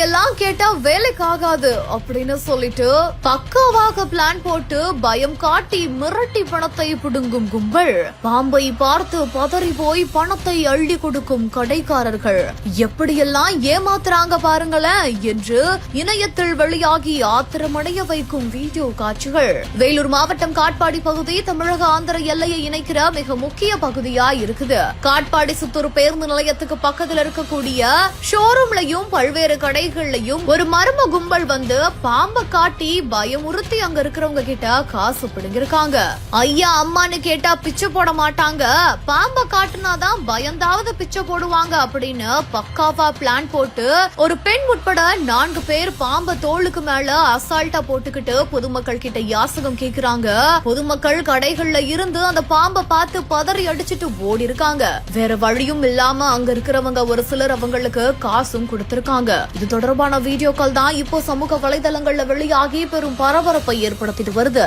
எல்லாம் கேட்டா வேலைக்கு ஆகாது அப்படின்னு சொல்லிட்டு பக்காவாக பிளான் போட்டு பயம் காட்டி மிரட்டி பணத்தை பிடுங்கும் கும்பல், பாம்பை பார்த்து பதறி போய் பணத்தை அள்ளி கொடுக்கும் கடைக்காரர்கள் எப்படியெல்லாம் ஏமாத்துறாங்க பாருங்களேன் என்று இணையத்தில் வெளியாகி ஆத்திரமடைய வைக்கும் வீடியோ காட்சிகள். வேலூர் மாவட்டம் காட்பாடி பகுதி தமிழக ஆந்திர எல்லையை இணைக்கிற மிக முக்கிய பகுதியா இருக்குது. காட்பாடி சுத்தூர் பேருந்து நிலையத்துக்கு பக்கத்துல இருக்கக்கூடிய ஷோரூம்லயும் பல்வேறு கடைகள்லயும் ஒரு மர்ம கும்பல் வந்து பாம்பை காட்டி பயமுறுத்தி அங்க இருக்கிறவங்க கிட்ட காசு பிடுங்கிருக்காங்க. ஐயா அம்மான்னு கேட்டா பிச்சை போட மாட்டாங்க, பாம்பை காட்டுனாதான் பயந்தாவது பிச்சை போடுவாங்க அப்படின்னு பக்காவா பிளான் போட்டு ஒரு பெண் உட்பட 4 பேர் பாம்பை தோளுக்கு மேல அசால்ட்டா போட்டுக்கிட்டு பொதுமக்கள் கிட்ட யாசகம் கேக்குறாங்க. பொதுமக்கள் கடைகள்ல இருந்து அந்த பாம்பை பார்த்து பதறி அடிச்சிட்டு ஓடி இருக்காங்க. வேற வழியும் இல்லாம அங்க இருக்கிறவங்க ஒரு சிலர் அவங்களுக்கு காசும் கொடுத்திருக்காங்க. இது தொடர்பான வீடியோக்கள் தான் இப்போ சமூக வலைதளங்கள்ல வெளியாகி பெரும் பரபரப்பை ஏற்படுத்திட்டு வருது.